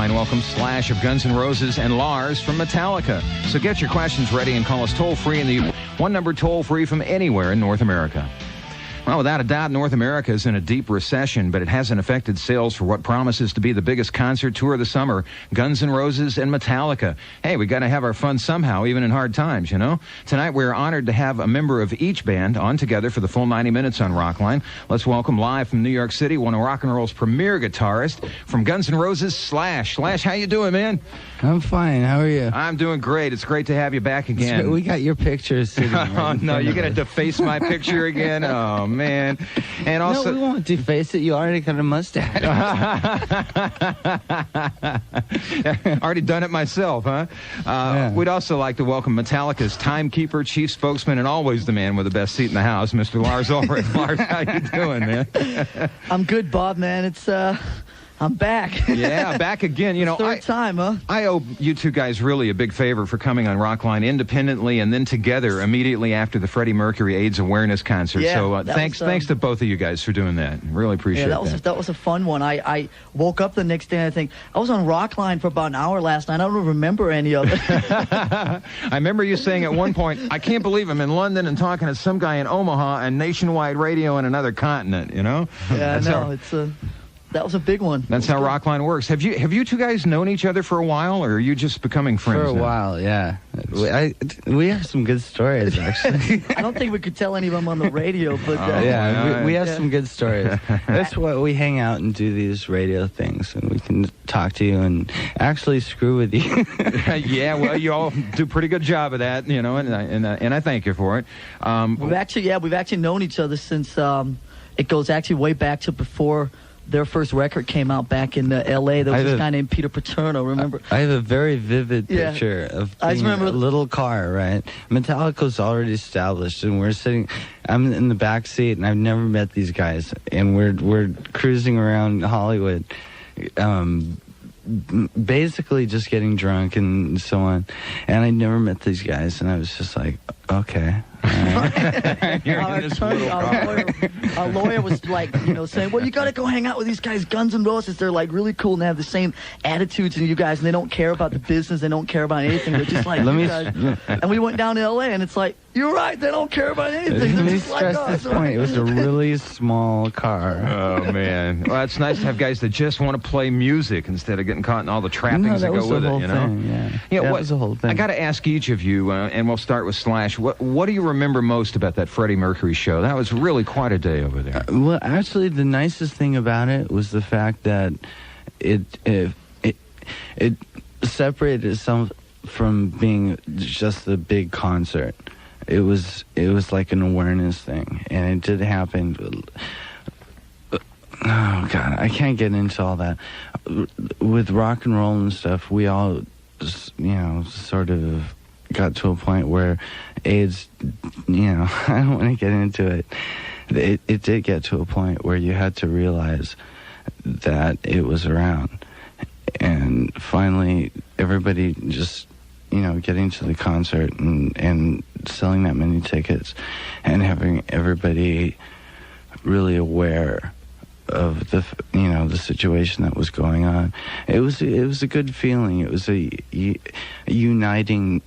Rockline welcomes Slash of Guns N' Roses and Lars from Metallica. So get your questions ready and call us toll-free in the one-number toll-free from anywhere in North America. Well, without a doubt, North America is in a deep recession, but it hasn't affected sales for what promises to be the biggest concert tour of the summer, Guns N' Roses and Metallica. Hey, we got to have our fun somehow, even in hard times, you know? Tonight, we're honored to have a member of each band on together for the full 90 minutes on Rockline. Let's welcome live from New York City, one of rock and roll's premier guitarists from Guns N' Roses, Slash. Slash, how you doing, man? I'm fine. How are you? I'm doing great. It's great to have you back again. We got your pictures sitting right Oh, no, you're going to deface my picture again? Oh, man. And also, no, we won't deface it. You already got a mustache. Already done it myself, huh? Yeah. We'd also like to welcome Metallica's timekeeper, chief spokesman, and always the man with the best seat in the house, Mr. Lars Ulrich. Lars, how you doing, man? I'm good, Bob, man. It's I'm back. Yeah, back again. You know, third time, huh? I owe you two guys really a big favor for coming on Rockline independently and then together immediately after the Freddie Mercury AIDS awareness concert. Yeah, so thanks to both of you guys for doing that. Really appreciate that. That was a fun one. I woke up the next day and I think I was on Rockline for about an hour last night. I don't remember any of it. I remember you saying at one point, I can't believe I'm in London and talking to some guy in Omaha and nationwide radio in another continent, you know? Yeah, that was a big one. That's how Rockline works. Have you two guys known each other for a while, or are you just becoming friends For a now? while, yeah. We have some good stories, actually. I don't think we could tell any of them on the radio, but... we have some good stories. That's why we hang out and do these radio things, and we can talk to you and actually screw with you. Yeah, well, you all do a pretty good job of that, you know, and I thank you for it. We've actually known each other since it goes actually way back to before their first record came out back in L.A. There was this guy named Peter Paterno, remember? I have a very vivid picture of a little car, right? Metallica's already established, and I'm in the back seat, and I've never met these guys, and we're cruising around Hollywood, basically just getting drunk and so on, and I never met these guys, and I was just like, okay. Our lawyer was like, saying, well, you got to go hang out with these guys, Guns N' Roses. They're like really cool and they have the same attitudes as you guys, and they don't care about the business. They don't care about anything. They're just like you guys. And we went down to L.A. and it's like, you're right. They don't care about anything. Let me stress this point. It was a really small car. Oh, man. Well, it's nice to have guys that just want to play music instead of getting caught in all the trappings that go with it, you know? That was the whole thing. I got to ask each of you, and we'll start with Slash. What do you remember most about that Freddie Mercury show? That was really quite a day over there. Well, actually, the nicest thing about it was the fact that it separated itself from being just a big concert. It was like an awareness thing, and it did happen. Oh God, I can't get into all that. With rock and roll and stuff, we all, sort of got to a point where AIDS, I don't want to get into it. It did get to a point where you had to realize that it was around, and finally everybody just getting to the concert and selling that many tickets and having everybody really aware of the situation that was going on. It was a good feeling. It was a uniting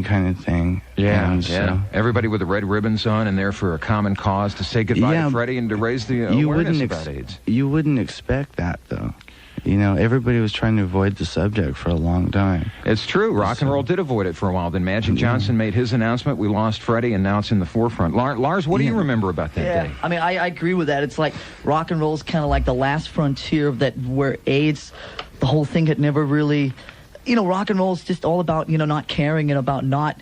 kind of thing. Yeah. So, everybody with the red ribbons on and there for a common cause to say goodbye to Freddie and to raise the awareness about AIDS. You wouldn't expect that, though. Everybody was trying to avoid the subject for a long time. It's true. Rock and roll did avoid it for a while. Then Magic Johnson made his announcement. We lost Freddie, and now it's in the forefront. Lars, what do you remember about that day? I mean, I agree with that. It's like rock and roll is kind of like the last frontier of that, where AIDS, the whole thing had never really... rock and roll is just all about, not caring and about not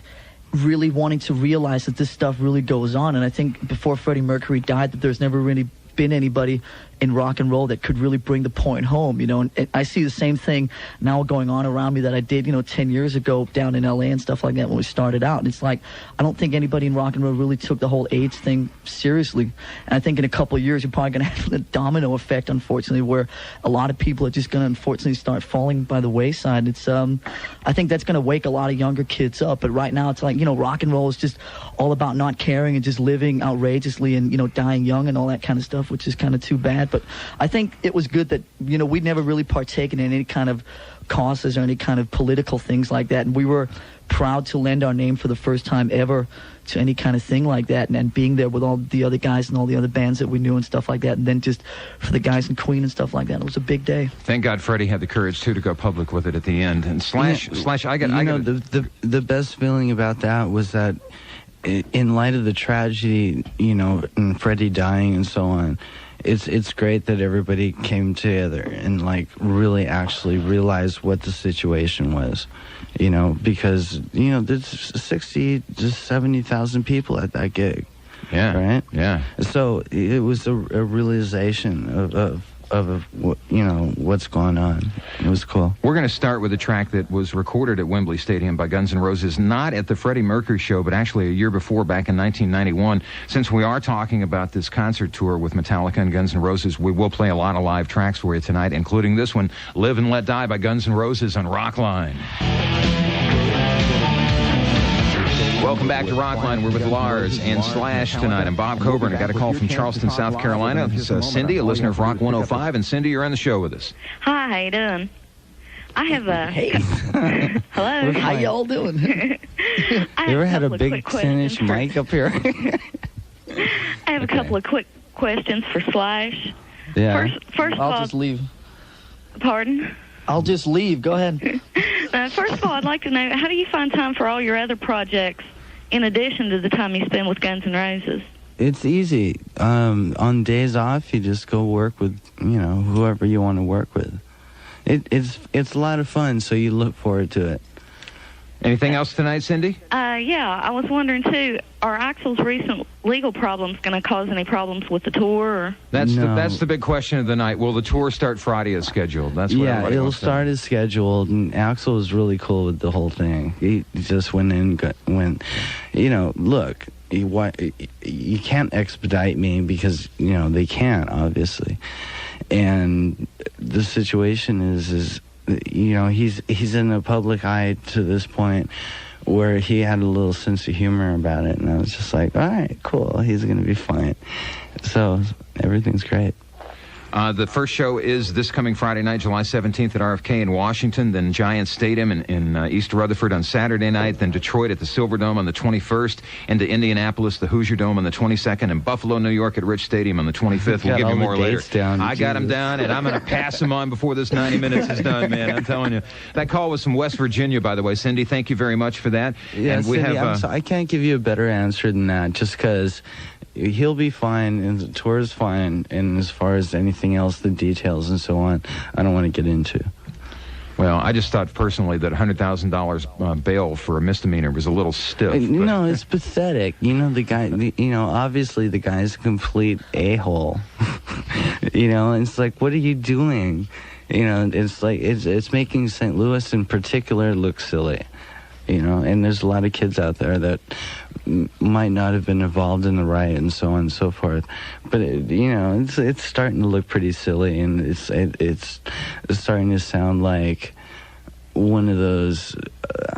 really wanting to realize that this stuff really goes on. And I think before Freddie Mercury died, that there's never really been anybody in rock and roll that could really bring the point home, and I see the same thing now going on around me that I did, 10 years ago down in LA and stuff like that when we started out. And it's like, I don't think anybody in rock and roll really took the whole AIDS thing seriously. And I think in a couple of years, you're probably going to have a domino effect, unfortunately, where a lot of people are just going to unfortunately start falling by the wayside. It's, I think that's going to wake a lot of younger kids up. But right now, it's like, rock and roll is just all about not caring and just living outrageously and, dying young and all that kind of stuff, which is kind of too bad. night. But I think it was good that, we'd never really partaken in any kind of causes or any kind of political things like that. And we were proud to lend our name for the first time ever to any kind of thing like that, and being there with all the other guys and all the other bands that we knew and stuff like that, and then just for the guys in Queen and stuff like that. It was a big day. Thank God Freddie had the courage too to go public with it at the end. And Slash, the best feeling about that was that in light of the tragedy, and Freddie dying and so on, it's great that everybody came together and really actually realized what the situation was. Because there's 60 to 70,000 people at that gig. Yeah. Right. Yeah. So it was a realization of what's going on. It was cool. We're going to start with a track that was recorded at Wembley Stadium by Guns N' Roses, not at the Freddie Mercury show, but actually a year before, back in 1991. Since we are talking about this concert tour with Metallica and Guns N' Roses, we will play a lot of live tracks for you tonight, including this one, Live and Let Die by Guns N' Roses on Rockline. Welcome back to Rockline. We're with Lars and Slash tonight. I'm Bob Coburn. I got a call from Charleston, South Carolina. It's Cindy, a listener of Rock 105. And Cindy, you're on the show with us. Hi, how you doing? I have a... Hey. Hello. How y'all doing? You ever had a big 10-inch mic up here? I have a couple of quick questions for Slash. Yeah. First of all... I'll just leave. Pardon? I'll just leave. Go ahead. First of all, I'd like to know, how do you find time for all your other projects in addition to the time you spend with Guns N' Roses? It's easy. On days off, you just go work with, whoever you want to work with. It's a lot of fun, so you look forward to it. Anything else tonight, Cindy? Yeah, I was wondering, too, are Axl's recent legal problems going to cause any problems with the tour? Or? That's the big question of the night. Will the tour start Friday as scheduled? That's what it'll start as scheduled, and Axl was really cool with the whole thing. He just went look, you can't expedite me because, they can't, obviously. And the situation is he's in the public eye to this point where he had a little sense of humor about it, and I was just like, all right, cool, he's going to be fine. So everything's great. The first show is this coming Friday night, July 17th at RFK in Washington, then Giant Stadium in East Rutherford on Saturday night, then Detroit at the Silverdome on the 21st, into Indianapolis, the Hoosier Dome on the 22nd, and Buffalo, New York at Rich Stadium on the 25th. We'll give you more later. I got them down, and I'm going to pass them on before this 90 minutes is done, man. I'm telling you. That call was from West Virginia, by the way. Cindy, thank you very much for that. Yeah, and we Cindy, I can't give you a better answer than that, just because he'll be fine, and the tour is fine, and as far as anything else, the details and so on, I don't want to get into. Well, I just thought personally that $100,000 bail for a misdemeanor was a little stiff. No, it's pathetic. The guy, obviously the guy's a complete a-hole. It's like, what are you doing? It's like, it's making St. Louis in particular look silly. And there's a lot of kids out there that might not have been involved in the riot and so on and so forth, but it's starting to look pretty silly, and it's starting to sound like one of those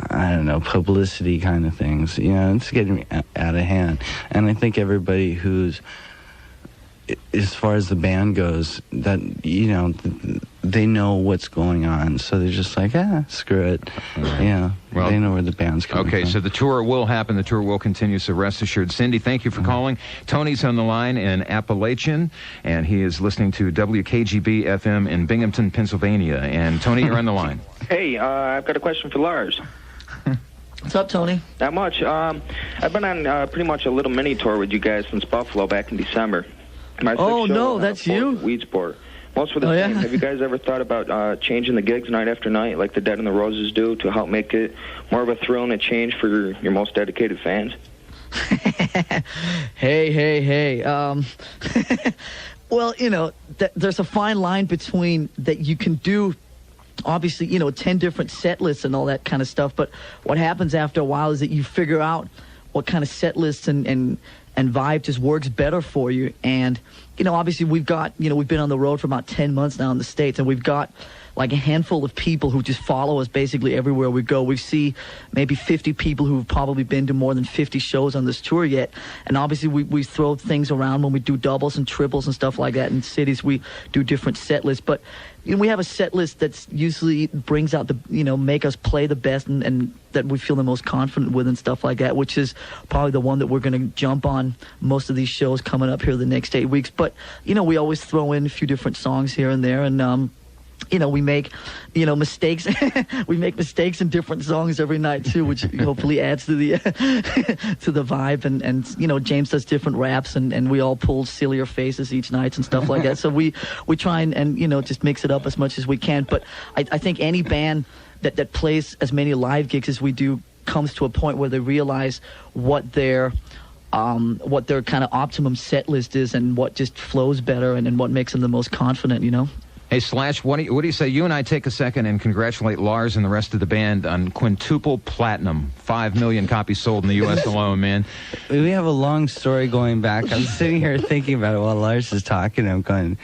publicity kind of things. It's getting out of hand, and I think everybody who's, as far as the band goes, that they know what's going on, so they're just like, screw it. Well, they know where the band's coming from. Okay, so the tour will happen. The tour will continue, so rest assured. Cindy, thank you for calling. Tony's on the line in Appalachian, and he is listening to WKGB FM in Binghamton, Pennsylvania. And Tony, you're on the line. Hey, I've got a question for Lars. What's up, Tony? Not much. I've been on pretty much a little mini tour with you guys since Buffalo back in December. Oh, no, that's you? Weedsport. Most for the same. Have you guys ever thought about changing the gigs night after night like the Dead and the Roses do to help make it more of a thrill and a change for your most dedicated fans? Hey. Well, there's a fine line between that you can do, obviously, 10 different set lists and all that kind of stuff, but what happens after a while is that you figure out what kind of set lists and vibe just works better for you. And obviously we've got, we've been on the road for about 10 months now in the States, and we've got like a handful of people who just follow us basically everywhere we go. We see maybe 50 people who've probably been to more than 50 shows on this tour yet. And obviously we throw things around when we do doubles and triples and stuff like that. In cities, we do different set lists. But we have a set list that's usually brings out the, make us play the best and that we feel the most confident with and stuff like that, which is probably the one that we're going to jump on most of these shows coming up here the next 8 weeks. But, we always throw in a few different songs here and there. And, we make, mistakes. We make mistakes in different songs every night too, which hopefully adds to the to the vibe. And James does different raps, and we all pull sillier faces each night and stuff like that. So we try and just mix it up as much as we can. But I think any band that plays as many live gigs as we do comes to a point where they realize what their kind of optimum set list is and what just flows better and what makes them the most confident. Hey, Slash, what do you say? You and I take a second and congratulate Lars and the rest of the band on quintuple platinum. 5 million copies sold in the U.S. alone, man. We have a long story going back. I'm sitting here thinking about it while Lars is talking. I'm going,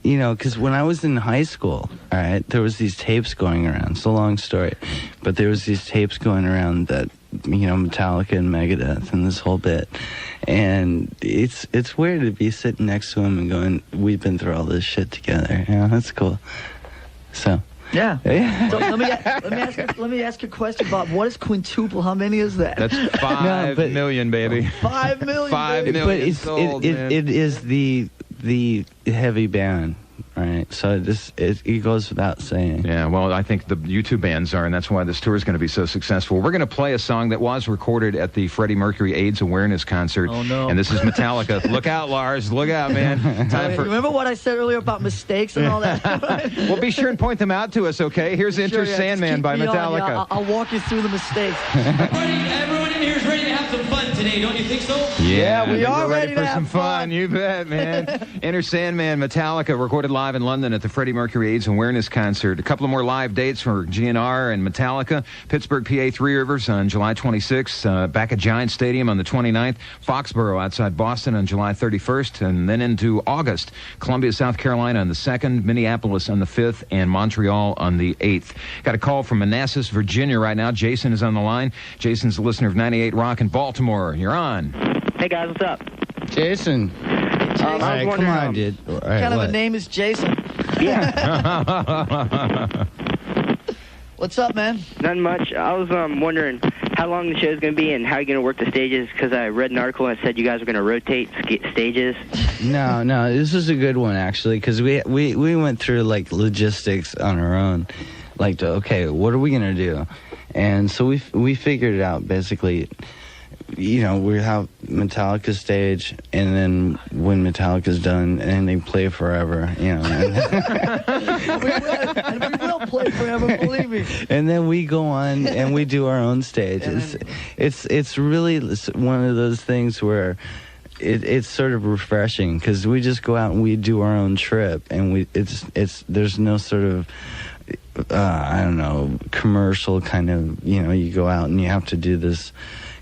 because when I was in high school, all right, there was these tapes going around. It's a long story. But there was these tapes going around that, Metallica and Megadeth and this whole bit. And it's weird to be sitting next to him and going, we've been through all this shit together. That's cool. So. Yeah. So let me ask you a question, Bob. What is quintuple? How many is that? That's 5 million, baby. 5 million. 5 million but sold, it is the heavy band. Right, so it goes without saying. Yeah, well, I think the U2 bands are, and that's why this tour is going to be so successful. We're going to play a song that was recorded at the Freddie Mercury AIDS Awareness Concert. Oh, no. And this is Metallica. Look out, Lars. Look out, man. Remember what I said earlier about mistakes and all that? Well, be sure and point them out to us, okay? Here's Enter Sandman by Metallica. I'll walk you through the mistakes. Everyone in here is ready to have some fun today, don't you think so? Yeah, we are ready for to have some fun. You bet, man. Enter Sandman, Metallica, recorded live in London at the Freddie Mercury AIDS Awareness Concert. A couple of more live dates for GNR and Metallica. Pittsburgh, PA, Three Rivers on July 26th. Back at Giant Stadium on the 29th. Foxborough outside Boston on July 31st. And then into August, Columbia, South Carolina on the 2nd, Minneapolis on the 5th, and Montreal on the 8th. Got a call from Manassas, Virginia right now. Jason is on the line. Jason's a listener of 98 Rock in Baltimore. You're on. Hey, guys, what's up? Jason. All right, come on, dude. All right, what kind of a name is Jason? Yeah. What's up, man? Not much. I was wondering how long the show's going to be and how you're going to work the stages, because I read an article and it said you guys were going to rotate stages. No, this was a good one, actually, because we went through, like, logistics on our own. Like, okay, what are we going to do? And so we figured it out, basically. We have Metallica stage, and then when Metallica's done, and they play forever, we will play forever, believe me. And then we go on and we do our own stage. It's really one of those things where it's sort of refreshing, because we just go out and we do our own trip, and there's no sort of I don't know, commercial kind of, you go out and you have to do this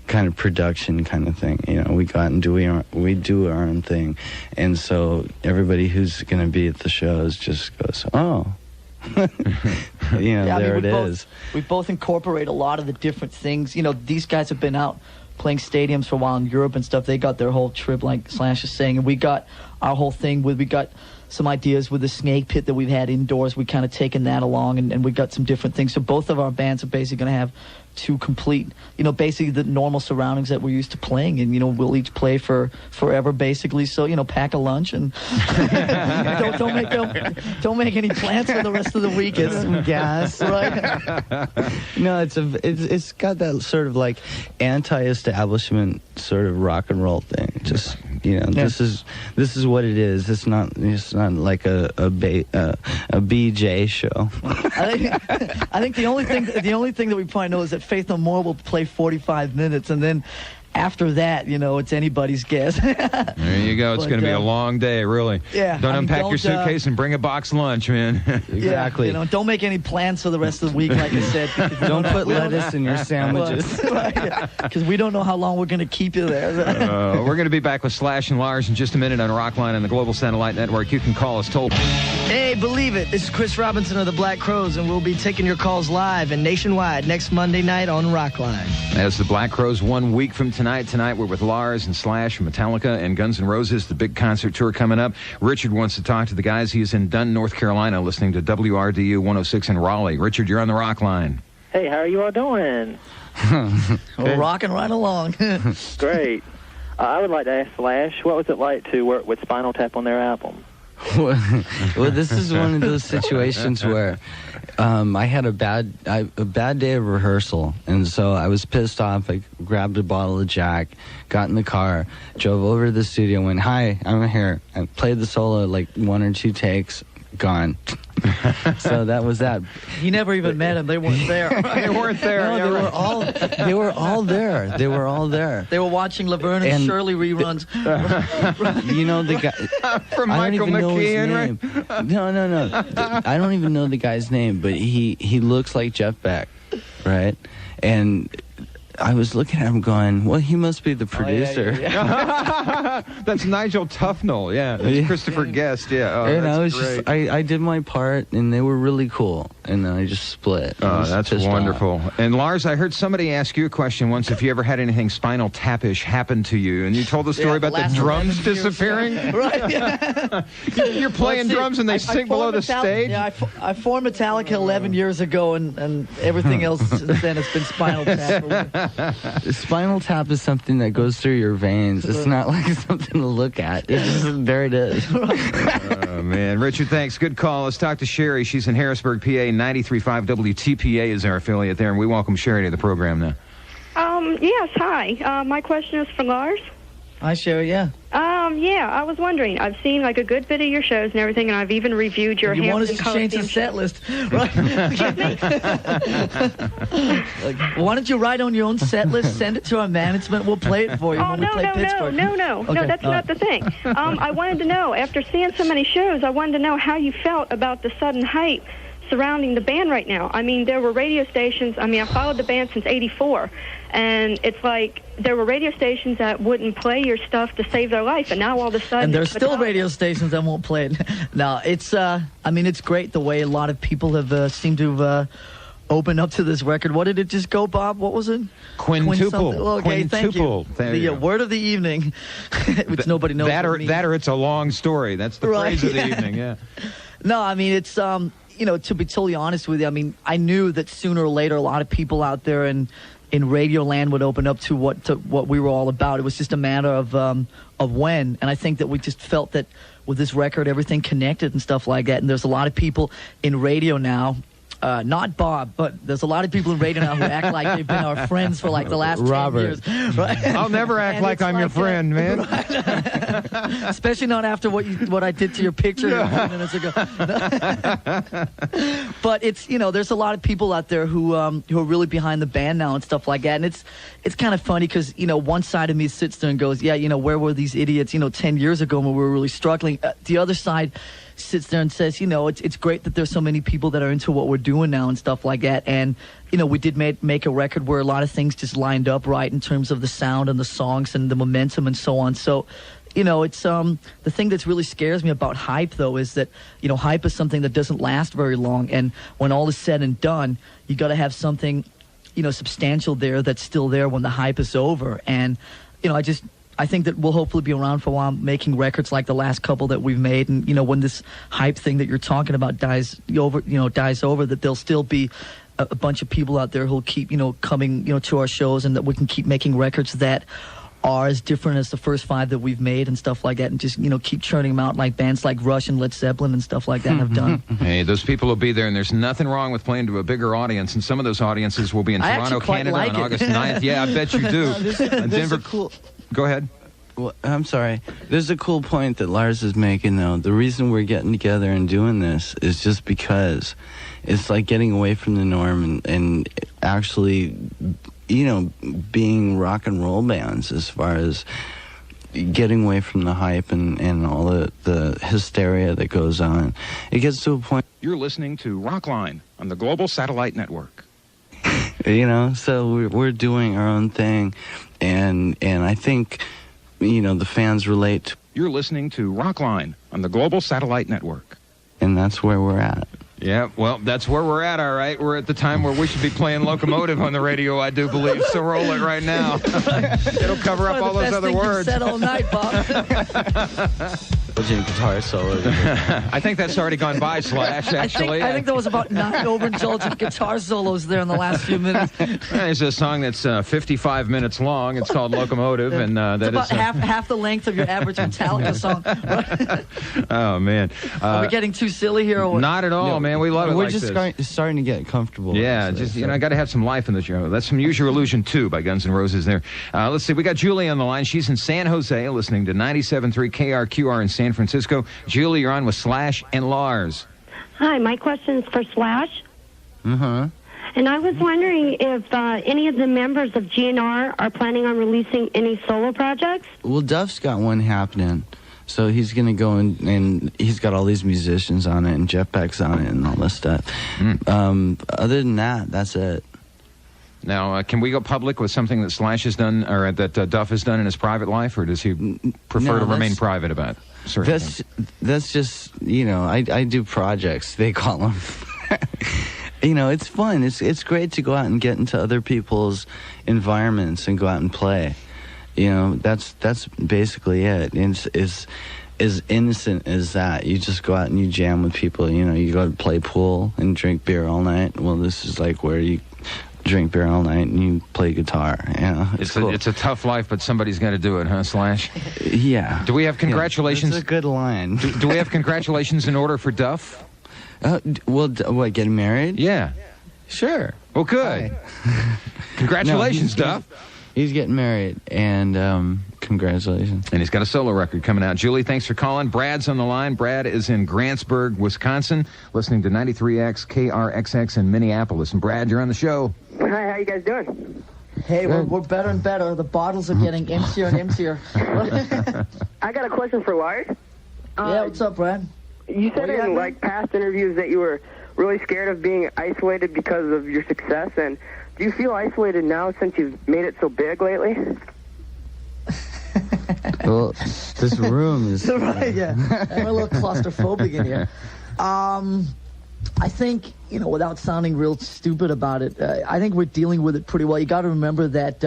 kind of production kind of thing. We go out and we do our own thing. And so everybody who's going to be at the shows just goes, oh. There it is. We both incorporate a lot of the different things. These guys have been out playing stadiums for a while in Europe and stuff. They got their whole trip, like Slash is saying, and we got our whole thing we got some ideas with the snake pit that we've had indoors. We kind of taken that along, and we got some different things. So both of our bands are basically going to have two complete, basically the normal surroundings that we're used to playing, and we'll each play for forever, basically. So pack a lunch and don't make any plans for the rest of the week. Get some gas, right? No, it's got that sort of like anti-establishment sort of rock and roll thing. Just this is what it is. It's not like a BJ show. I think the only thing that we probably know is that Faith No More will play 45 minutes, and then after that, it's anybody's guess. There you go. It's going to be a long day, really. Yeah. Don't unpack your suitcase and bring a box lunch, man. Exactly. Yeah, don't make any plans for the rest of the week, like I said. Don't put lettuce in your sandwiches. Because we don't know how long we're going to keep you there. We're going to be back with Slash and Lars in just a minute on Rockline and the Global Satellite Network. You can call us toll. Hey, believe it. This is Chris Robinson of the Black Crowes, and we'll be taking your calls live and nationwide next Monday night on Rockline. As the Black Crowes 1 week from tonight we're with Lars and Slash from Metallica and Guns N' Roses, the big concert tour coming up. Richard wants to talk to the guys. He's in Dunn, North Carolina, listening to WRDU 106 in Raleigh. Richard, you're on the Rockline. Hey, how are you all doing? We're rocking right along. Great. I would like to ask Slash, what was it like to work with Spinal Tap on their album? Well, this is one of those situations where I had a bad day of rehearsal, and so I was pissed off. I grabbed a bottle of Jack, got in the car, drove over to the studio, went, "Hi, I'm here." I played the solo like 1 or 2 takes, gone. So that was that. You never even met them. They weren't there. They weren't there. No, they were all there. They were all there. They were watching Laverne and Shirley reruns. You know the guy from Michael McKean, right? No. I don't even know the guy's name, but he looks like Jeff Beck, right? And I was looking at him going, well, he must be the producer. Yeah. That's Nigel Tufnell, yeah. That's Christopher Guest, yeah. Oh, and that's I was great. I did my part, and they were really cool, and then I just split. Oh, that's wonderful. And Lars, I heard somebody ask you a question once if you ever had anything Spinal Tap-ish happen to you, and you told the story about the drums disappearing. Right, yeah. You're playing drums and they sink below the stage? Yeah, I formed Metallica 11 years ago, and everything else since then has been Spinal Tap. Spinal Tap is something that goes through your veins. It's not like something to look at. It's just, there it is. Oh, man. Richard, thanks. Good call. Let's talk to Sherry. She's in Harrisburg, PA. 93.5 WTPA is our affiliate there, and we welcome Sherry to the program now. Yes, hi. My question is for Lars. Hi, Sherry, yeah. Yeah, I was wondering. I've seen like a good bit of your shows and everything, and I've even reviewed your You want us to Coliseum change the set show. list, right? Why don't you write on your own set list, send it to our management, we'll play it for you when we play Pittsburgh. No, that's not the thing. I wanted to know, after seeing so many shows, I wanted to know how you felt about the sudden hype surrounding the band right now. I mean, there were radio stations. I mean, I followed the band since '84, and it's like there were radio stations that wouldn't play your stuff to save their life, and now all of a sudden... And there's still radio stations that won't play it. No, it's, I mean, it's great the way a lot of people have seemed to have opened up to this record. What did it just go, Bob? What was it? Quintuple. Okay, thank you. The word of the evening, which nobody knows that what it means. That or it's a long story. That's the phrase of the evening, yeah. No, I mean, it's... you know, to be totally honest with you, I mean, I knew that sooner or later a lot of people out there in Radio Land would open up to what we were all about. It was just a matter of when, and I think that we just felt that with this record, everything connected and stuff like that. And there's a lot of people in radio now. Not Bob, but there's a lot of people in radio now who act like they've been our friends for like the last 10 years. Right? I'll never act like I'm your friend, man. Right? Especially not after what I did to your picture a few minutes ago. But it's, you know, there's a lot of people out there who are really behind the band now and stuff like that. And it's kind of funny because, you know, one side of me sits there and goes, yeah, you know, where were these idiots, you know, 10 years ago when we were really struggling? The other side sits there and says, you know, it's great that there's so many people that are into what we're doing now and stuff like that. And, you know, we did make a record where a lot of things just lined up right in terms of the sound and the songs and the momentum and so on. So, you know, it's the thing that's really scares me about hype, though, is that, you know, hype is something that doesn't last very long. And when all is said and done, you got to have something, you know, substantial there that's still there when the hype is over. And, you know, I think that we'll hopefully be around for a while making records like the last couple that we've made. And, you know, when this hype thing that you're talking about dies over, that there'll still be a bunch of people out there who'll keep, you know, coming, you know, to our shows, and that we can keep making records that are as different as the first 5 that we've made and stuff like that, and just, you know, keep churning them out like bands like Rush and Led Zeppelin and stuff like that have done. Hey, those people will be there, and there's nothing wrong with playing to a bigger audience, and some of those audiences will be in Toronto, Canada on August 9th. Yeah, I bet you do. Denver. Go ahead. Well, I'm sorry. There's a cool point that Lars is making, though. The reason we're getting together and doing this is just because it's like getting away from the norm and actually, being rock and roll bands as far as getting away from the hype and all the hysteria that goes on. It gets to a point. You're listening to Rockline on the Global Satellite Network. So we're doing our own thing, and I think, the fans relate. You're listening to Rockline on the Global Satellite Network. And that's where we're at. Yeah, well, that's where we're at, all right. We're at the time where we should be playing Locomotive on the radio, I do believe. So roll it right now. It'll cover up all those other words. Said all night, Bob. Guitar solo. I think that's already gone by, Slash, actually. I think there was about 9 overindulgent guitar solos there in the last few minutes. There's a song that's 55 minutes long. It's called Locomotive. And that about is half the length of your average Metallica song. Oh, man. Are we getting too silly here? Or what? Not at all, man. We love it. We're like just this. starting to get comfortable. Yeah, I got to have some life in the show. That's from Use Your Illusion 2 by Guns N' Roses there. Let's see. We got Julie on the line. She's in San Jose listening to 97.3 KRQR in San Francisco. Julie, you're on with Slash and Lars. Hi, my question is for Slash. Mm-hmm. And I was wondering if any of the members of GNR are planning on releasing any solo projects? Well, Duff's got one happening. So he's going to go and he's got all these musicians on it and Jeff Beck's on it and all this stuff. Other than that, that's it. Now, can we go public with something that Slash has done or that Duff has done in his private life, or does he prefer to remain private about certain things? That's just, I do projects, they call them. It's fun. It's great to go out and get into other people's environments and go out and play. That's basically it. It's as innocent as that. You just go out and you jam with people. You go to play pool and drink beer all night. Well, this is like where you drink beer all night and you play guitar. It's cool. It's a tough life, but somebody's got to do it, huh, Slash? Yeah. Do we have congratulations? That's a good line. do we have congratulations in order for Duff? What, getting married? Yeah. Sure. Well, good. Congratulations, Duff. He's getting married, and congratulations. And he's got a solo record coming out. Julie, thanks for calling. Brad's on the line. Brad is in Grantsburg, Wisconsin, listening to 93X KRXX in Minneapolis. And Brad, you're on the show. Hi, how you guys doing? Hey, we're better and better. The bottles are getting emptier and emptier. I got a question for Lars. Yeah, what's up, Brad? You said in past interviews that you were really scared of being isolated because of your success, and do you feel isolated now since you've made it so big lately? Well, this room is... Right, yeah. I'm a little claustrophobic in here. I think, without sounding real stupid about it, I think we're dealing with it pretty well. You got to remember that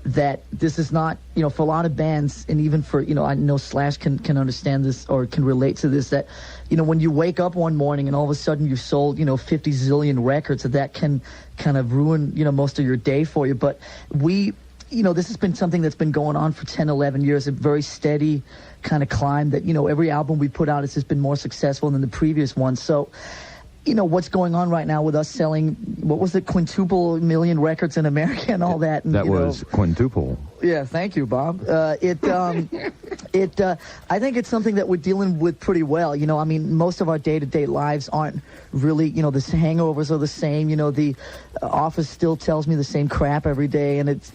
that this is not, for a lot of bands, and even for, I know Slash can understand this or can relate to this, that, when you wake up one morning and all of a sudden you've sold, 50 zillion records, that can kind of ruin, most of your day for you. But this has been something that's been going on for 10, 11 years, a very steady kind of climb that, every album we put out has just been more successful than the previous one. So, what's going on right now with us selling, what was it, quintuple million records in America and all that. And, that was quintuple. Yeah, thank you, Bob. I think it's something that we're dealing with pretty well. Most of our day-to-day lives aren't really, the hangovers are the same. The office still tells me the same crap every day, and it's,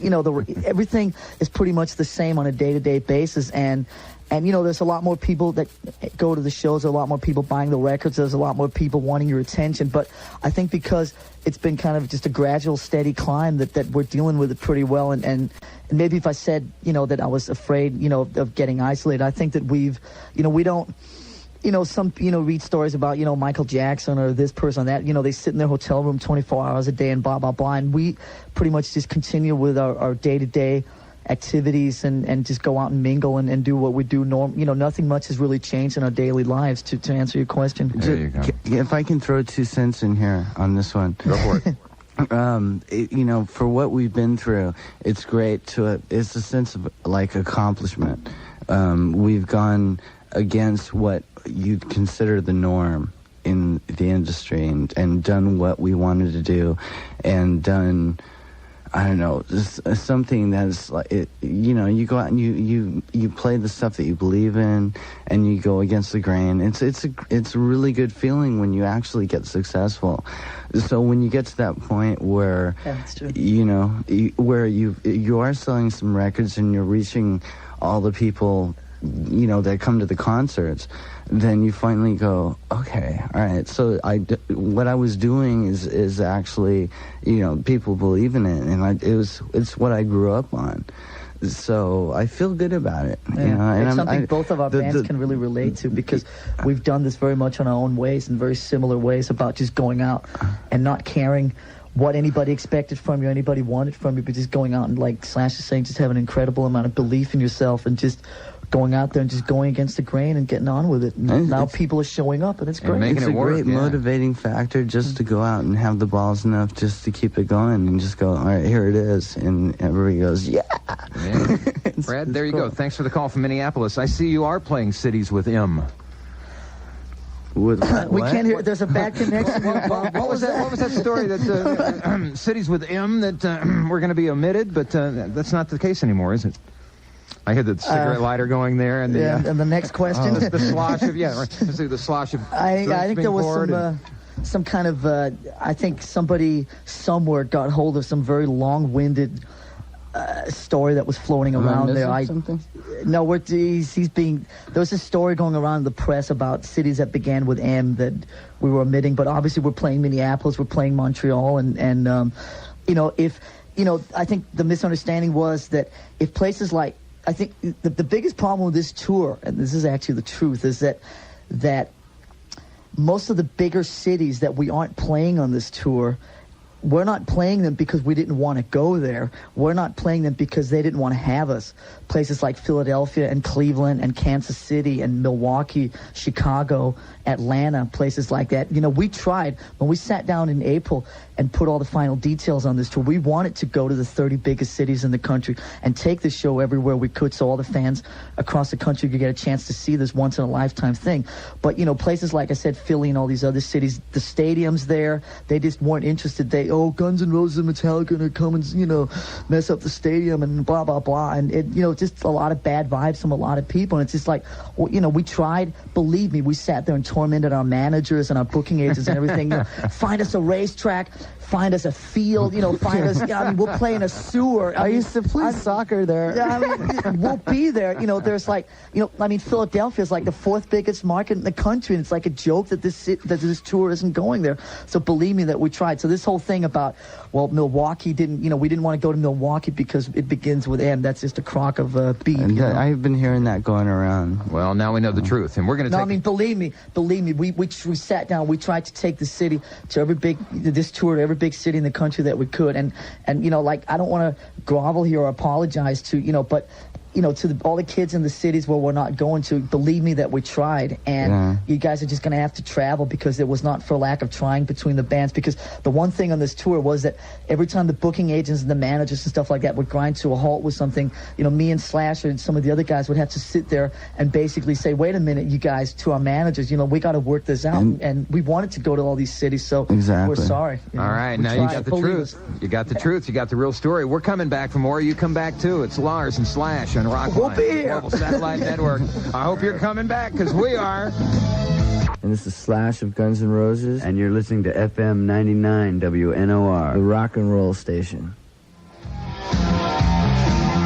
everything is pretty much the same on a day-to-day basis. And there's a lot more people that go to the shows, a lot more people buying the records, there's a lot more people wanting your attention. But I think because it's been kind of just a gradual, steady climb that we're dealing with it pretty well. And maybe if I said, that I was afraid, of getting isolated, I think that we've, we don't, some, read stories about, Michael Jackson or this person, that, they sit in their hotel room 24 hours a day and blah, blah, blah. And we pretty much just continue with our day-to-day activities and just go out and mingle and do what we do. Nothing much has really changed in our daily lives, to answer your question. There you go. If I can throw 2 cents in here on this one. Go for it. For what we've been through, it's great it's a sense of accomplishment. We've gone against what you'd consider the norm in the industry and done what we wanted to do and done I don't know, just something that's like it. You know, you go out and you play the stuff that you believe in, and you go against the grain. It's a really good feeling when you actually get successful. So when you get to that point where you know where you are selling some records and you're reaching all the people, you know, that come to the concerts, then you finally go, okay, all right. So what I was doing is actually, you know, people believe in it, and it's what I grew up on. So I feel good about it. Yeah. You know, and it's something both of our bands can really relate to, because we've done this very much in our own ways, in very similar ways, about just going out and not caring what anybody expected from you, anybody wanted from you, but just going out and, like Slash is saying, just have an incredible amount of belief in yourself and just going out there and just going against the grain and getting on with it. And now people are showing up, and it's great. It's a great motivating factor just to go out and have the balls enough just to keep it going and just go, all right, here it is. And everybody goes, yeah. Brad, there you go. Thanks for the call from Minneapolis. I see you are playing Cities with M. With we can't hear. There's a bad connection. What was that story that Cities with M that were going to be omitted, but that's not the case anymore, is it? I had the cigarette lighter going there, and and the next question, the slosh of let's see, the slosh of. I think there was some kind of I think somebody somewhere got hold of some very long-winded story that was floating around there. No, he's being. There was a story going around in the press about cities that began with M that we were omitting, but obviously we're playing Minneapolis, we're playing Montreal, and you know, if you know, I think the misunderstanding was that if places like, I think the biggest problem with this tour, and this is actually the truth, is that most of the bigger cities that we aren't playing on this tour, we're not playing them because we didn't want to go there. We're not playing them because they didn't want to have us. Places like Philadelphia and Cleveland and Kansas City and Milwaukee, Chicago, Atlanta, places like that. You know, we tried, when we sat down in April and put all the final details on this tour, we wanted to go to the 30 biggest cities in the country and take the show everywhere we could so all the fans across the country could get a chance to see this once-in-a-lifetime thing. But, you know, places like I said, Philly and all these other cities, the stadiums there, they just weren't interested. Guns N' Roses and Metallica are going to come and, you know, mess up the stadium and blah, blah, blah. And, you know, just a lot of bad vibes from a lot of people. And it's just like, well, you know, we tried, believe me, we sat there and tormented our managers and our booking agents and everything. You know, find us a racetrack, find us a field, you know, find us, I mean, we'll play in a sewer. I used to play soccer there. Yeah, I mean, we'll be there. You know, there's like, you know, I mean, Philadelphia is like the 4th biggest market in the country, and it's like a joke that this tour isn't going there. So believe me that we tried. So this whole thing about, well, Milwaukee didn't, you know, we didn't want to go to Milwaukee because it begins with M. That's just a crock of beef. And I've been hearing that going around. Well, now we know the truth, and we're going to I mean, believe me, we sat down, we tried to take the city to this tour to every big city in the country that we could, and you know, like, I don't want to grovel here or apologize to, you know, but you know, to all the kids in the cities where we're not going to, believe me that we tried, and you guys are just going to have to travel, because it was not for lack of trying between the bands. Because the one thing on this tour was that every time the booking agents and the managers and stuff like that would grind to a halt with something, you know, me and Slash and some of the other guys would have to sit there and basically say, wait a minute, you guys, to our managers, you know, we got to work this out, and we wanted to go to all these cities, so we're sorry. All right, now you got the truth. You got the truth. You got the real story. We're coming back for more. You come back too. It's Lars and Slash on Rockline. We'll be here. Global Satellite Network. I hope you're coming back, because we are. And this is Slash of Guns N' Roses, and you're listening to FM 99 WNOR, the rock and roll station.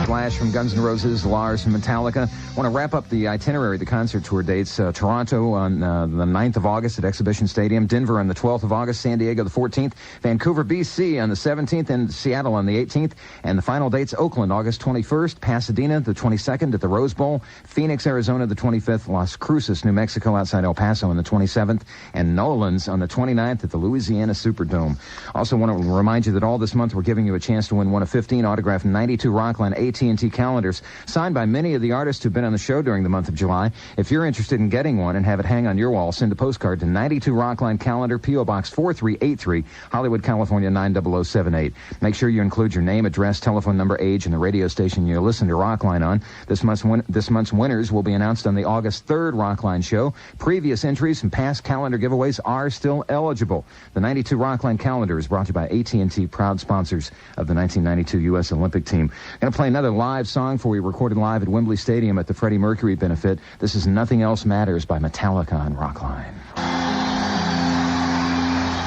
Slash from Guns N' Roses, Lars from Metallica. I want to wrap up the itinerary, the concert tour dates. Toronto on the 9th of August at Exhibition Stadium, Denver on the 12th of August, San Diego the 14th, Vancouver, BC on the 17th, and Seattle on the 18th. And the final dates, Oakland, August 21st, Pasadena the 22nd at the Rose Bowl, Phoenix, Arizona the 25th, Las Cruces, New Mexico outside El Paso on the 27th, and Nolans on the 29th at the Louisiana Superdome. Also want to remind you that all this month we're giving you a chance to win one of 15 autographed 92 Rockline AT AT&T calendars, signed by many of the artists who've been on the show during the month of July. If you're interested in getting one and have it hang on your wall, send a postcard to 92 Rockline Calendar, P.O. Box 4383, Hollywood, California 90078. Make sure you include your name, address, telephone number, age, and the radio station you listen to Rockline on. This month's winners will be announced on the August 3rd Rockline show. Previous entries and past calendar giveaways are still eligible. The 92 Rockline Calendar is brought to you by AT&T, proud sponsors of the 1992 U.S. Olympic team. Going to play another live song for you, recorded live at Wembley Stadium at the Freddie Mercury benefit. This is Nothing Else Matters by Metallica on Rockline.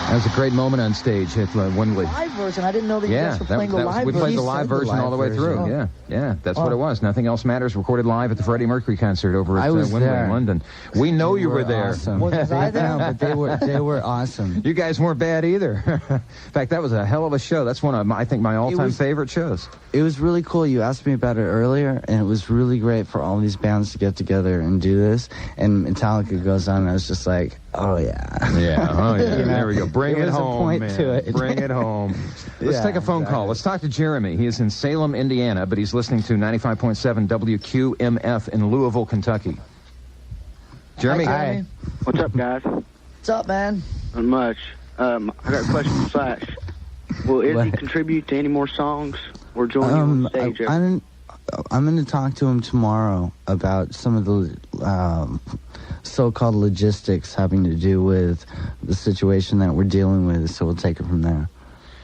That was a great moment on stage at Wembley. Live version. I didn't know that you guys were playing the live version. We played the live version all the way through. Oh. Yeah, that's what it was. Nothing Else Matters, recorded live at the Freddie Mercury concert over at Wembley in London. We know you were there. Awesome. Was I there? No, but they were awesome. You guys weren't bad either. In fact, that was a hell of a show. That's one of I think my all-time favorite shows. It was really cool. You asked me about it earlier, and it was really great for all these bands to get together and do this. And Metallica goes on, and I was just like, oh yeah. Yeah. Oh yeah. There we go. Bring it home, man. To it. Bring it home. Let's take a phone call. Let's talk to Jeremy. He is in Salem, Indiana, but he's listening to 95.7 WQMF in Louisville, Kentucky. Jeremy. Hi. What's up, guys? What's up, man? Not much. I got a question for Slash. Will Izzy contribute to any more songs or join you on stage? I'm going to talk to him tomorrow about some of the so-called logistics having to do with the situation that we're dealing with, so we'll take it from there.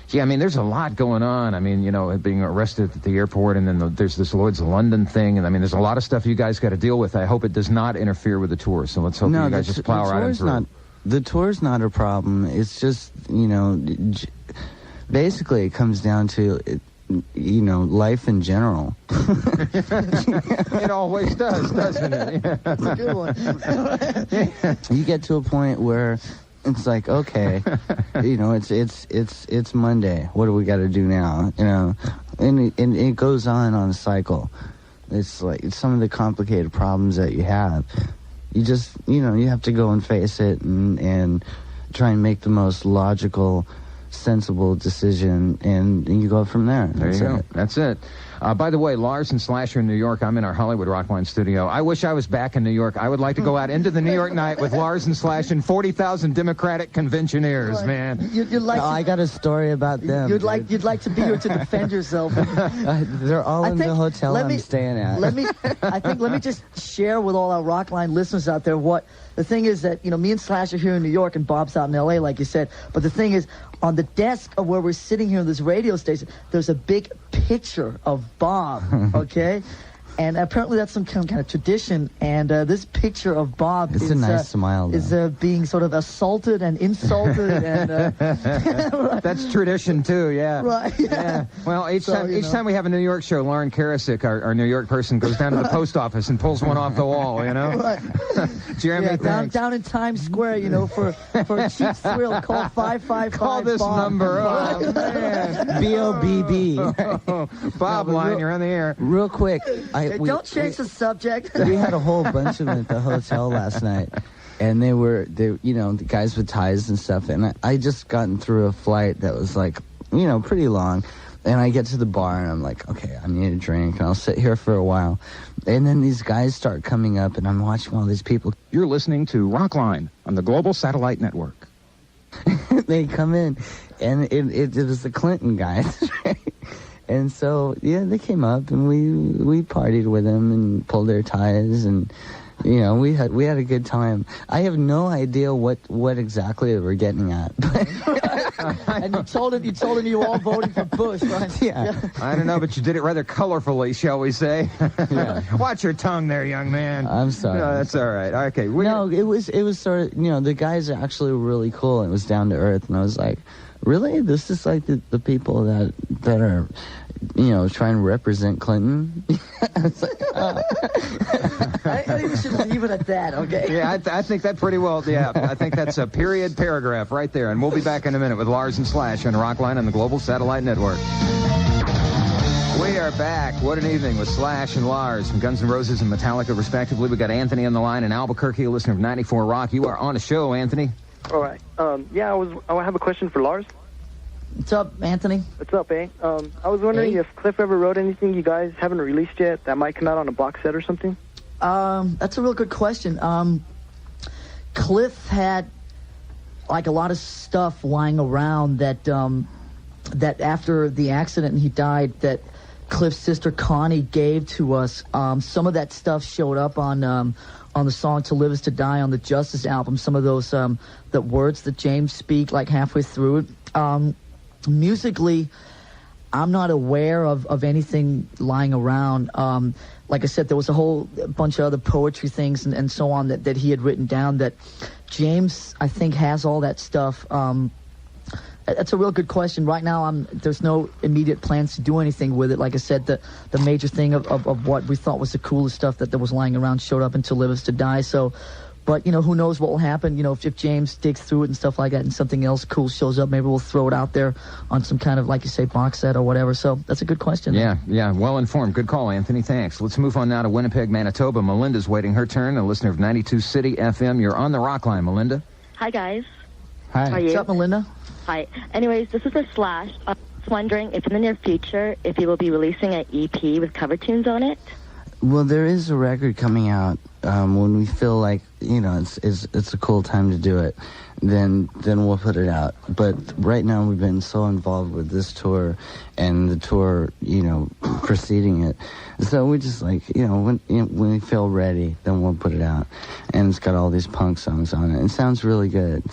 Yeah, I mean, there's a lot going on. I mean, you know, being arrested at the airport, and then there's this Lloyd's of London thing, and I mean, there's a lot of stuff you guys got to deal with. I hope it does not interfere with the tour, so let's hope you guys just plow right on through. The tour's not a problem. It's just, you know, basically it comes down to, you know, life in general. It always does, doesn't it? Yeah. That's a good one. You get to a point where it's like, okay, you know, it's Monday. What do we got to do now? You know, and it goes on a cycle. It's like some of the complicated problems that you have. You just, you know, you have to go and face it and try and make the most logical, sensible decision, and you go from there. There you go. That's it. By the way, Lars and Slash are in New York. I'm in our Hollywood Rockline studio. I wish I was back in New York. I would like to go out into the New York night with Lars and Slash and 40,000 Democratic conventioneers, man. You'd like I got a story about them. You'd like to be here to defend yourself. They're all in the hotel I'm staying at. Let me just share with all our Rockline listeners out there what the thing is, that, you know, me and Slash are here in New York and Bob's out in L.A., like you said. But the thing is, on the desk of where we're sitting here in this radio station, there's a big picture of Bob, okay? And apparently that's some kind of tradition. And this picture of Bob is a nice smile, is being sort of assaulted and insulted. And that's tradition too, yeah. Right. Yeah. Well, each time we have a New York show, Lauren Karasik, our New York person, goes down to the post office and pulls one off the wall. You know. Right. Jeremy, down in Times Square, you know, for a cheap thrill, call 555. Call this Bob. number. Oh man. BOBB. Bob line, you're on the air. Real quick. Don't change the subject. We had a whole bunch of them at the hotel last night, and they you know, the guys with ties and stuff. And I just gotten through a flight that was like, you know, pretty long. And I get to the bar, and I'm like, okay, I need a drink, and I'll sit here for a while. And then these guys start coming up, and I'm watching all these people. You're listening to Rockline on the Global Satellite Network. They come in, and it was the Clinton guys, right? And so, yeah, they came up, and we partied with them and pulled their ties, and, you know, we had a good time. I have no idea what exactly they were getting at. And you told him you were all voting for Bush, right? Yeah. I don't know, but you did it rather colorfully, shall we say? Yeah. Watch your tongue there, young man. I'm sorry. No, that's all right. Okay. No, it was sort of, you know, the guys are actually really cool. It was down to earth, and I was like, really? This is like the people that are, you know, trying to represent Clinton? It's like, oh. I think we should leave it at that, okay? Yeah, I think that pretty well, yeah. I think that's a period paragraph right there. And we'll be back in a minute with Lars and Slash on Rockline on the Global Satellite Network. We are back. What an evening with Slash and Lars from Guns N' Roses and Metallica, respectively. We got Anthony on the line in Albuquerque, a listener of 94 Rock. You are on a show, Anthony. All right. I have a question for Lars. What's up, Anthony? What's up, eh? I was wondering if Cliff ever wrote anything you guys haven't released yet that might come out on a box set or something? That's a real good question. Cliff had like a lot of stuff lying around that that after the accident and he died, that Cliff's sister Connie gave to us. Some of that stuff showed up on the song "To Live Is to Die" on the Justice album. Some of those the words that James speak like halfway through it. Musically, I'm not aware of anything lying around. Like I said, there was a whole bunch of other poetry things and so on that he had written down that James, I think, has all that stuff. That's a real good question. Right now, there's no immediate plans to do anything with it. Like I said, the major thing of what we thought was the coolest stuff that was lying around showed up until Live Is to Die. So, but, who knows what will happen, if James digs through it and stuff like that and something else cool shows up, maybe we'll throw it out there on some kind of, like you say, box set or whatever. So that's a good question. Yeah, well informed. Good call, Anthony. Thanks. Let's move on now to Winnipeg, Manitoba. Melinda's waiting her turn, a listener of 92 City FM. You're on the Rockline, Melinda. Hi, guys. Hi. How are you? What's up, Melinda? Hi. Anyways, this is for Slash. I was wondering if in the near future, if he will be releasing an EP with cover tunes on it. Well, there is a record coming out when we feel like, it's a cool time to do it. Then we'll put it out. But right now we've been so involved with this tour and the tour, preceding it. So we just when we feel ready, then we'll put it out. And it's got all these punk songs on it. It sounds really good.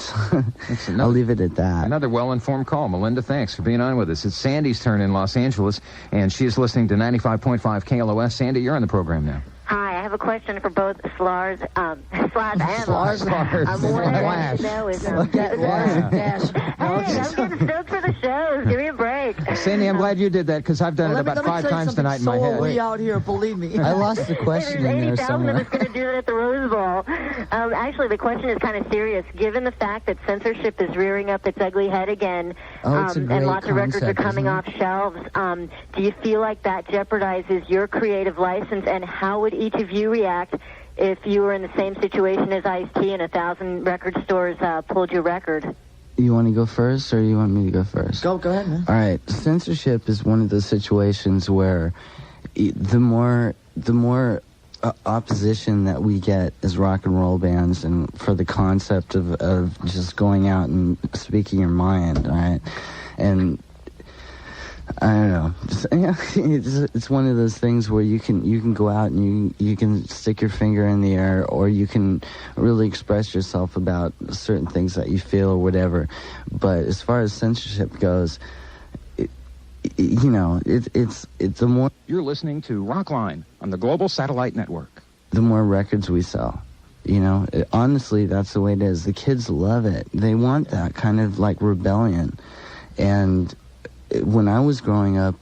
I'll leave it at that. Another well-informed call. Melinda, thanks for being on with us. It's Sandy's turn in Los Angeles, and she is listening to 95.5 KLOS. Sandy, you're on the program now. Hi, I have a question for both Lars and Lars. I'm wondering to know is I'm getting stoked for the shows. Give me a break. Sandy, I'm glad you did that because I've done it about 5 times tonight in my head. We out here, believe me. I lost the question in there somewhere. There's 80,000 of us going to do it at the Rose Bowl. Actually, the question is kind of serious. Given the fact that censorship is rearing up its ugly head again, and lots of records are coming off shelves, do you feel like that jeopardizes your creative license, and how would each of you react if you were in the same situation as Ice-T and 1,000 record stores pulled your record? You want to go first, or you want me to go first? Go ahead, man. All right. Censorship is one of those situations where the more opposition that we get as rock and roll bands, and for the concept of just going out and speaking your mind, all right? And I don't know. It's one of those things where you can go out and you can stick your finger in the air, or you can really express yourself about certain things that you feel or whatever. But as far as censorship goes, it's the more you're listening to Rockline on the Global Satellite Network. The more records we sell. Honestly, that's the way it is. The kids love it. They want that kind of like rebellion. And when I was growing up,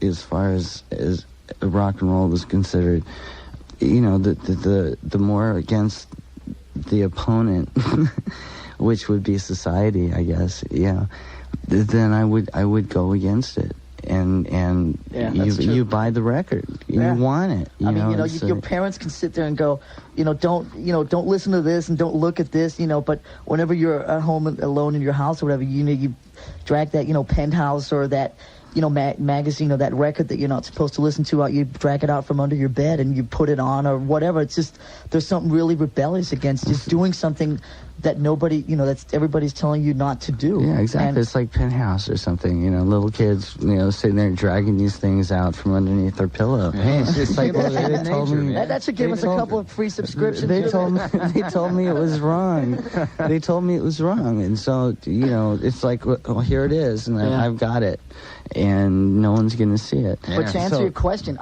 as far as rock and roll was considered, the more against the opponent, which would be society, I guess, then I would go against it. And you buy the record. You want it. Your parents can sit there and go, don't listen to this and don't look at this, but whenever you're at home alone in your house or whatever, you drag that, Penthouse or that, magazine or that record that you're not supposed to listen to out, you drag it out from under your bed and you put it on or whatever. It's just, there's something really rebellious against just doing something that nobody, that's everybody's telling you not to do. Yeah, exactly. And it's like Penthouse or something, little kids, sitting there dragging these things out from underneath their pillow. It's just like, they told me, that should give us a couple of free subscriptions. They told me it was wrong. They told me it was wrong. And so, it's like, well, here it is, and I've got it. And no one's going to see it. But to answer your question,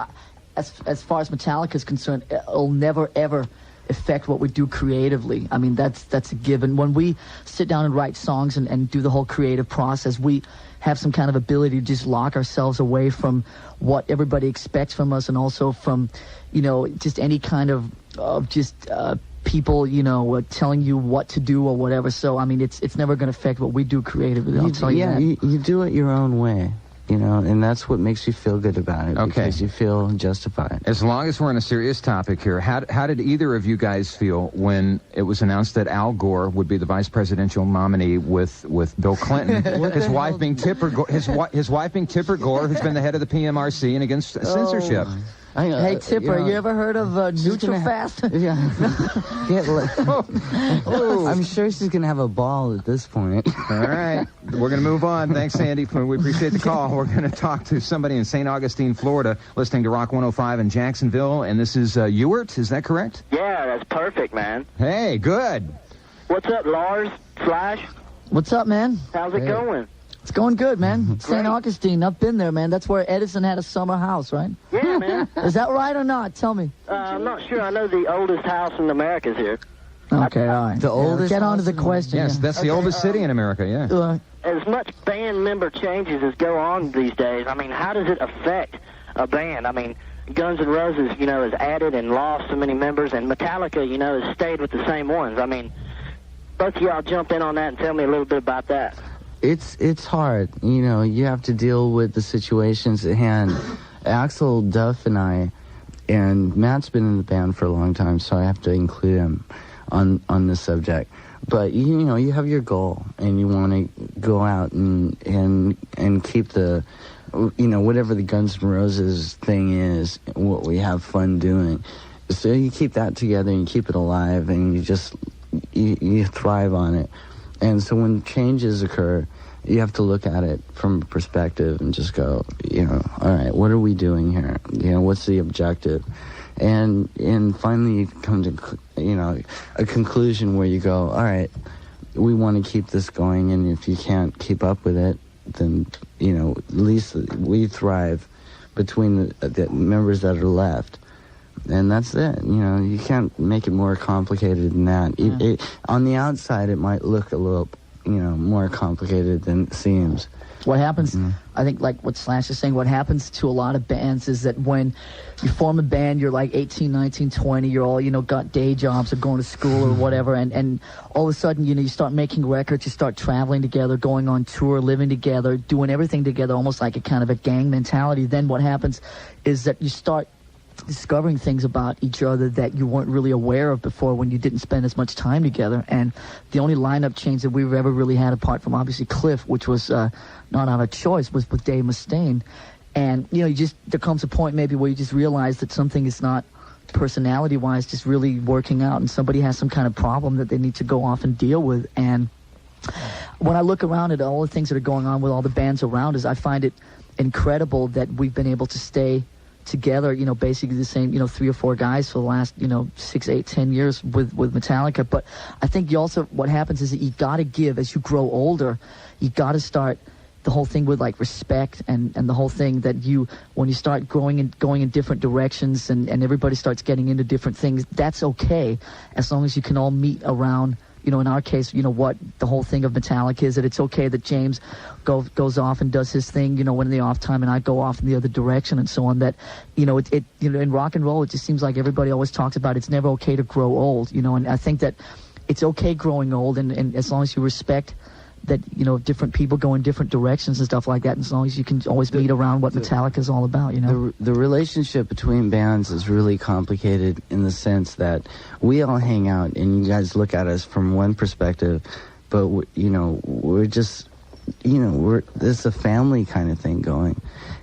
as far as Metallica is concerned, it'll never, ever affect what we do creatively. I mean, that's a given. When we sit down and write songs and do the whole creative process, we have some kind of ability to just lock ourselves away from what everybody expects from us, and also from, just any kind of people, telling you what to do or whatever. So, I mean, it's never going to affect what we do creatively, I'll tell you that. You do it your own way. You know, and that's what makes you feel good about it. Okay. Because you feel justified. As long as we're on a serious topic here, how did either of you guys feel when it was announced that Al Gore would be the vice presidential nominee with Bill Clinton, his wife being Tipper Gore, his wife being Tipper Gore, who's been the head of the PMRC and against censorship? Hey, Tipper, you ever heard of neutral fast? Yeah. I'm sure she's going to have a ball at this point. All right. We're going to move on. Thanks, Sandy. We appreciate the call. We're going to talk to somebody in St. Augustine, Florida, listening to Rock 105 in Jacksonville. And this is Ewart. Is that correct? Yeah, that's perfect, man. Hey, good. What's up, Lars? Slash? What's up, man? How's it going? It's going good, man. St. Augustine, I've been there, man. That's where Edison had a summer house, right? Yeah, man. Is that right or not? Tell me. I'm not sure. I know the oldest house in America is here. Okay, all right. The oldest. Get on to the question. Yes, yeah. that's the oldest city in America, yeah. As much band member changes as go on these days, I mean, how does it affect a band? I mean, Guns N' Roses, you know, has added and lost so many members, and Metallica, you know, has stayed with the same ones. I mean, both of y'all jump in on that and tell me a little bit about that. It's hard. You know, you have to deal with the situations at hand. Axel, Duff, and I, and Matt's been in the band for a long time, so I have to include him on this subject. But, you know, you have your goal, and you want to go out and keep the, you know, whatever the Guns N' Roses thing is, what we have fun doing. So you keep that together, and you keep it alive, and you just, you thrive on it. And so when changes occur, you have to look at it from a perspective and just go, you know, all right, what are we doing here? You know, what's the objective? And finally you come to, you know, a conclusion where you go, all right, we want to keep this going, and if you can't keep up with it, then, you know, at least we thrive between the members that are left. And that's it. You know, you can't make it more complicated than that. Yeah. On the outside, it might look a little, you know, more complicated than it seems. What happens, I think, like what Slash is saying, what happens to a lot of bands is that when you form a band, you're like 18, 19, 20, you're all, you know, got day jobs or going to school or whatever, and all of a sudden, you know, you start making records, you start traveling together, going on tour, living together, doing everything together, almost like a kind of a gang mentality. Then what happens is that you start discovering things about each other that you weren't really aware of before when you didn't spend as much time together. And the only lineup change that we've ever really had, apart from obviously Cliff, which was not out of choice, was with Dave Mustaine. And, you know, there comes a point maybe where you just realize that something is not personality-wise just really working out, and somebody has some kind of problem that they need to go off and deal with. And when I look around at all the things that are going on with all the bands around us, I find it incredible that we've been able to stay together, you know, basically the same, you know, 3 or 4 guys for the last, you know, 6, 8, 10 years with Metallica. But I think you also, what happens is that you got to give, as you grow older, you got to start the whole thing with like respect and the whole thing that when you start going in different directions and everybody starts getting into different things, that's okay, as long as you can all meet around, you know, in our case, you know, what the whole thing of Metallica is, that it's okay that James goes off and does his thing, you know, when in the off time, and I go off in the other direction and so on. That, you know, it you know, in rock and roll, it just seems like everybody always talks about it's never okay to grow old, you know, and I think that it's okay growing old, and as long as you respect that, you know, different people go in different directions and stuff like that, and as long as you can always meet around what Metallica's all about, you know. The relationship between bands is really complicated in the sense that we all hang out and you guys look at us from one perspective, but you know, we're just, you know, there's a family kind of thing going.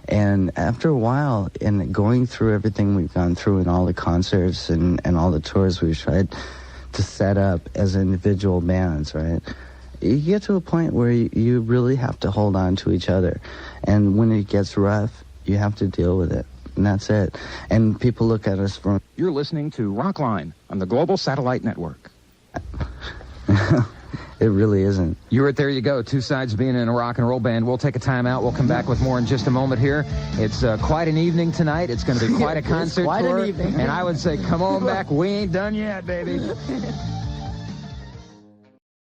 And after a while, and going through everything we've gone through and all the concerts and all the tours we've tried to set up as individual bands, right? You get to a point where you really have to hold on to each other. And when it gets rough, you have to deal with it. And that's it. And people look at us from... You're listening to Rockline on the Global Satellite Network. It really isn't. There you go. 2 sides being in a rock and roll band. We'll take a time out. We'll come back with more in just a moment here. It's quite an evening tonight. It's going to be quite a concert quite tour. An evening. And I would say, come on back. We ain't done yet, baby.